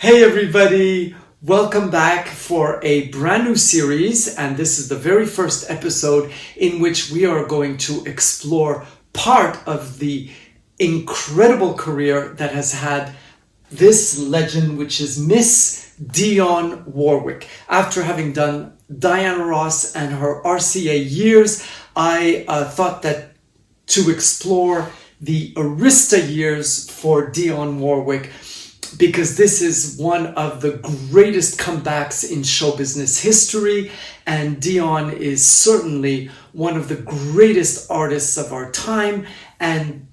Hey everybody, welcome back for a brand new series, and this is the very first episode in which we are going to explore part of the incredible career that has had this legend, which is Miss Dionne Warwick. After having done Diana Ross and her RCA years, I thought that to explore the Arista years for Dionne Warwick, because this is one of the greatest comebacks in show business history, and Dionne is certainly one of the greatest artists of our time. And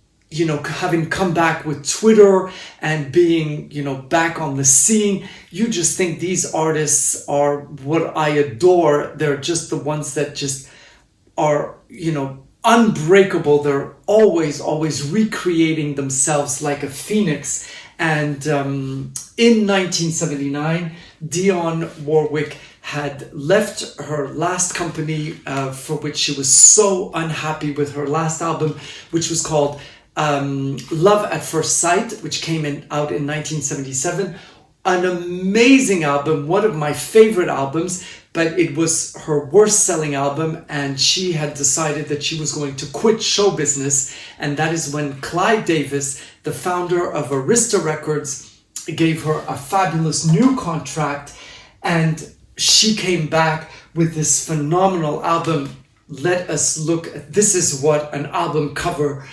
having come back with Twitter and being back on the scene, you just think these artists are what I adore. They're just the ones that just are unbreakable. They're always recreating themselves like a phoenix. And in 1979, Dionne Warwick had left her last company, for which she was so unhappy with her last album, which was called Love at First Sight, which came out in 1977. An amazing album, one of my favorite albums, but it was her worst selling album, and she had decided that she was going to quit show business. And that is when Clive Davis, the founder of Arista Records, gave her a fabulous new contract, and she came back with this phenomenal album. Let us look at, this is what an album cover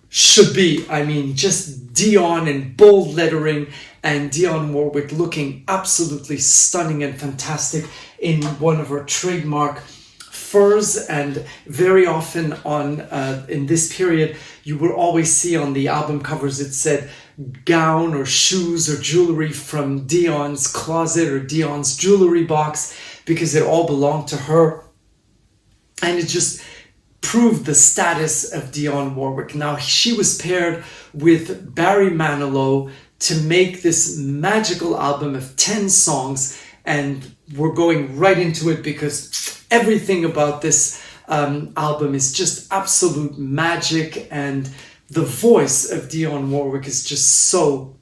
should be. I mean, just Dionne in bold lettering and Dionne Warwick looking absolutely stunning and fantastic in one of her trademark furs. And very often in this period, you will always see on the album covers it said gown or shoes or jewelry from Dionne's closet or Dionne's jewelry box, because it all belonged to her. And it just proved the status of Dionne Warwick. Now, she was paired with Barry Manilow to make this magical album of 10 songs, and we're going right into it because everything about this album is just absolute magic, and the voice of Dionne Warwick is just so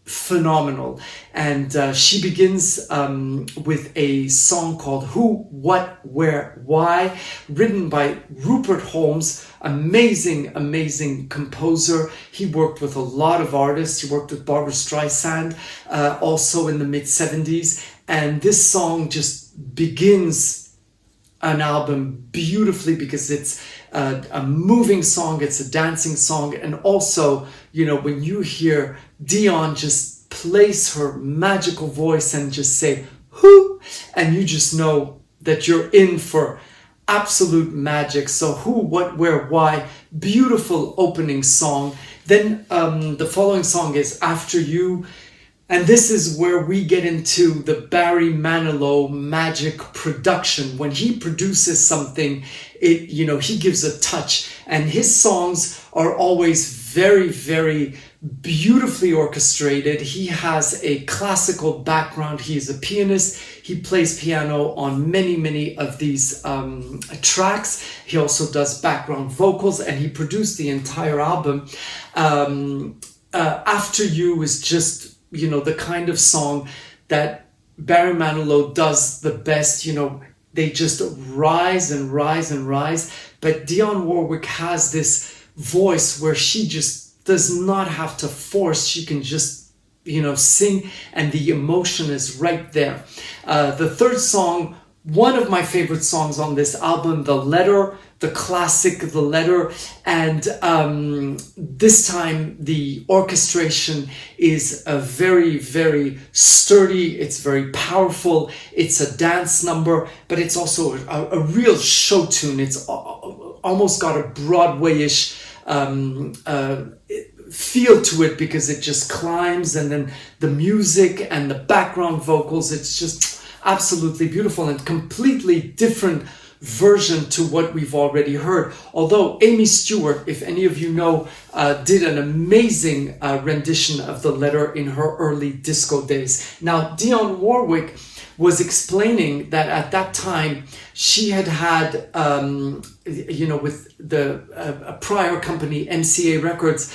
phenomenal. And she begins with a song called Who, What, Where, Why, written by Rupert Holmes, amazing composer. He worked with a lot of artists. He worked with Barbra Streisand also in the mid-70s, and this song just begins an album beautifully because it's a moving song, it's a dancing song, and also, when you hear Dionne just place her magical voice and just say, who, and you just know that you're in for absolute magic. So Who, What, Where, Why, beautiful opening song. Then the following song is After You. And this is where we get into the Barry Manilow magic production. When he produces something, he gives a touch, and his songs are always very beautifully orchestrated. He has a classical background. He is a pianist. He plays piano on many of these tracks. He also does background vocals, and he produced the entire album. After You is just the kind of song that Barry Manilow does the best. They just rise and rise. But Dionne Warwick has this voice where she just does not have to force. She can just, sing, and the emotion is right there. The third song, one of my favorite songs on this album, The Letter, the classic The Letter, and this time the orchestration is a very sturdy, it's very powerful, it's a dance number, but it's also a real show tune. It's almost got a Broadway-ish feel to it because it just climbs, and then the music and the background vocals, it's just absolutely beautiful and completely different version to what we've already heard. Although Amy Stewart, if any of you know, did an amazing rendition of The Letter in her early disco days. Now, Dionne Warwick was explaining that at that time she had with the prior company, MCA Records,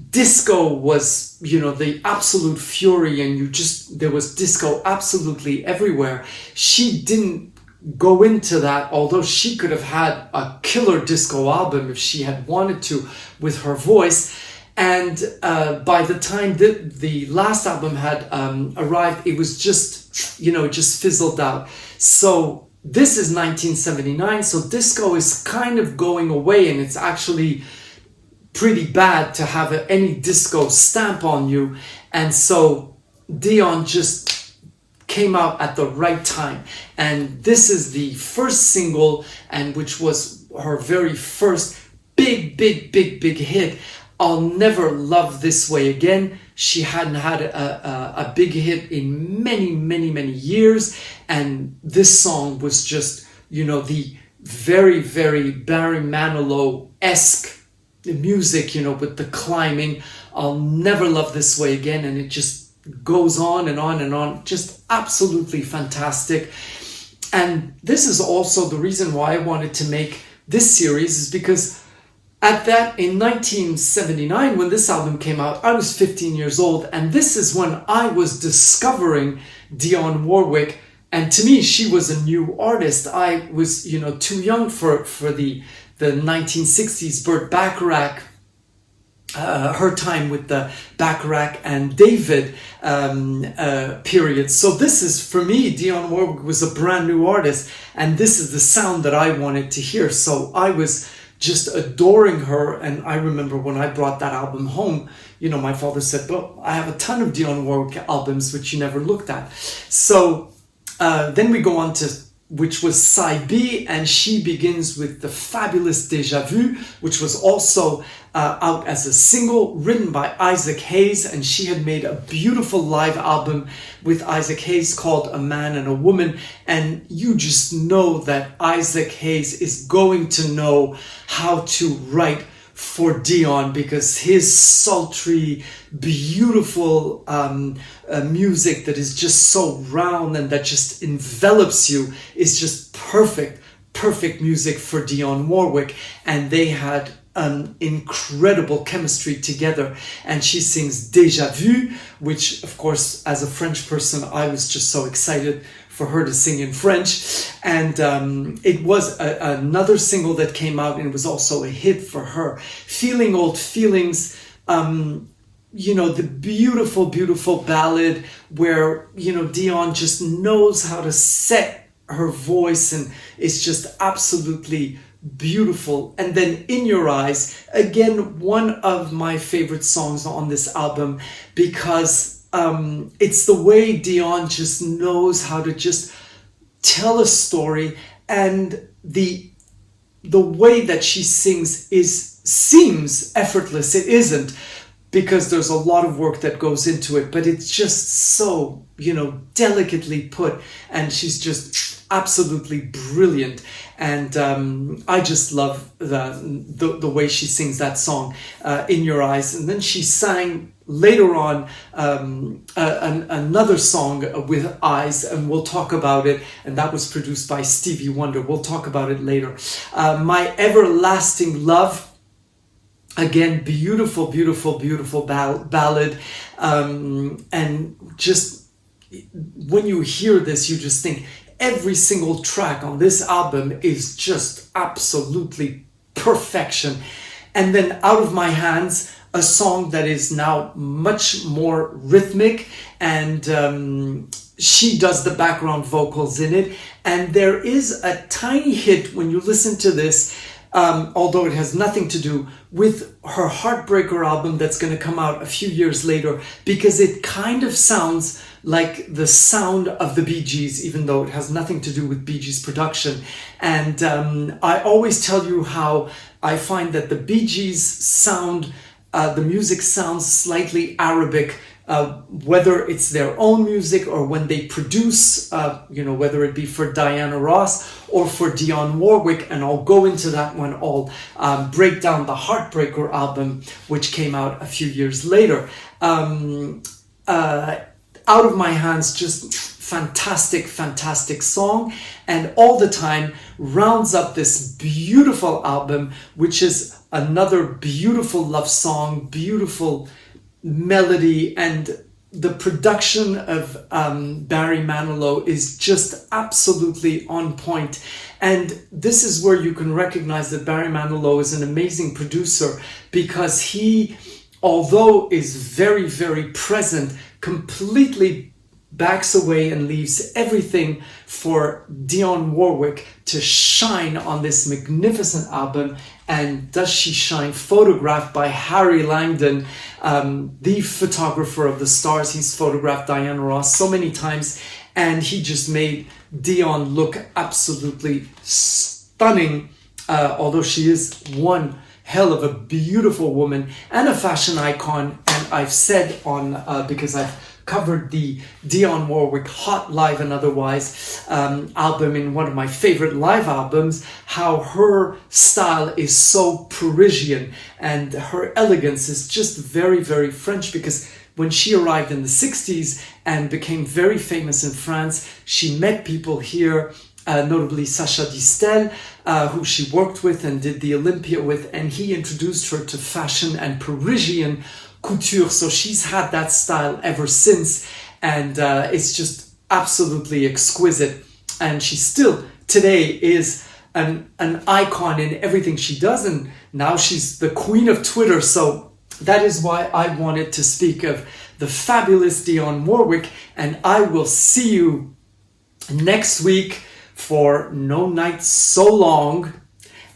disco was, the absolute fury, and there was disco absolutely everywhere. She didn't go into that, although she could have had a killer disco album if she had wanted to with her voice. And by the time the last album had arrived, it was just, just fizzled out. So this is 1979, so disco is kind of going away, and it's actually pretty bad to have any disco stamp on you. And so Dionne just came out at the right time, and this is the first single, and which was her very first big hit. I'll Never Love This Way Again. She hadn't had a big hit in many years, and this song was just, the very Barry Manilow-esque music, with the climbing. I'll Never Love This Way Again, and it just goes on and on and on. Just absolutely fantastic. And this is also the reason why I wanted to make this series, is because in 1979, when this album came out, I was 15 years old, and this is when I was discovering Dionne Warwick. And to me, she was a new artist. I was, too young for the 1960s Burt Bacharach, her time with the Bacharach and David period. So this is, for me, Dionne Warwick was a brand new artist, and this is the sound that I wanted to hear. So I was just adoring her. And I remember when I brought that album home, my father said, well, I have a ton of Dionne Warwick albums which you never looked at. So then we go on to, which was side B, and she begins with the fabulous Déjà Vu, which was also out as a single, written by Isaac Hayes, and she had made a beautiful live album with Isaac Hayes called A Man and a Woman. And you just know that Isaac Hayes is going to know how to write for Dionne, because his sultry, beautiful music that is just so round and that just envelops you is just perfect music for Dionne Warwick. And they had an incredible chemistry together, and she sings Déjà Vu, which of course, as a French person, I was just so excited for her to sing in French. And it was another single that came out, and it was also a hit for her. Feeling Old Feelings, the beautiful ballad where, Dionne just knows how to set her voice, and it's just absolutely beautiful. And then In Your Eyes, again, one of my favorite songs on this album, because it's the way Dionne just knows how to just tell a story, and the way that she sings seems effortless. It isn't, because there's a lot of work that goes into it, but it's just so, delicately put, and she's just absolutely brilliant. And I just love the way she sings that song, In Your Eyes. And then she sang later on another song with Eyes, and we'll talk about it, and that was produced by Stevie Wonder. We'll talk about it later. My Everlasting Love, again, beautiful ballad. And just when you hear this, you just think every single track on this album is just absolutely perfection. And then Out of My Hands, a song that is now much more rhythmic, and she does the background vocals in it. And there is a tiny hit when you listen to this, although it has nothing to do with her Heartbreaker album that's going to come out a few years later, because it kind of sounds like the sound of the Bee Gees, even though it has nothing to do with Bee Gees production. And I always tell you how I find that the Bee Gees sound, the music sounds slightly Arabic, whether it's their own music or when they produce, whether it be for Diana Ross or for Dionne Warwick. And I'll go into that when I'll break down the Heartbreaker album, which came out a few years later. Out of My Hands, just fantastic song, and all the time rounds up this beautiful album, which is another beautiful love song, beautiful melody, and the production of Barry Manilow is just absolutely on point. And this is where you can recognize that Barry Manilow is an amazing producer, because he, although is very, very present, completely backs away and leaves everything for Dionne Warwick to shine on this magnificent album. And does she shine, photographed by Harry Langdon, the photographer of the stars. He's photographed Diana Ross so many times, and he just made Dionne look absolutely stunning, although she is one hell of a beautiful woman and a fashion icon. And I've said on, because I've covered the Dionne Warwick Hot Live and Otherwise album in one of my favorite live albums, how her style is so Parisian and her elegance is just very, very French, because when she arrived in the 60s and became very famous in France, she met people here, notably Sacha Distel, who she worked with and did the Olympia with, and he introduced her to fashion and Parisian couture. So she's had that style ever since, and it's just absolutely exquisite. And she still today is an icon in everything she does, and now she's the queen of Twitter. So that is why I wanted to speak of the fabulous Dionne Warwick, and I will see you next week for No Night So Long,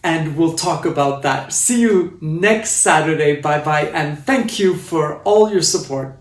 and we'll talk about that. See you next Saturday. Bye bye, and thank you for all your support.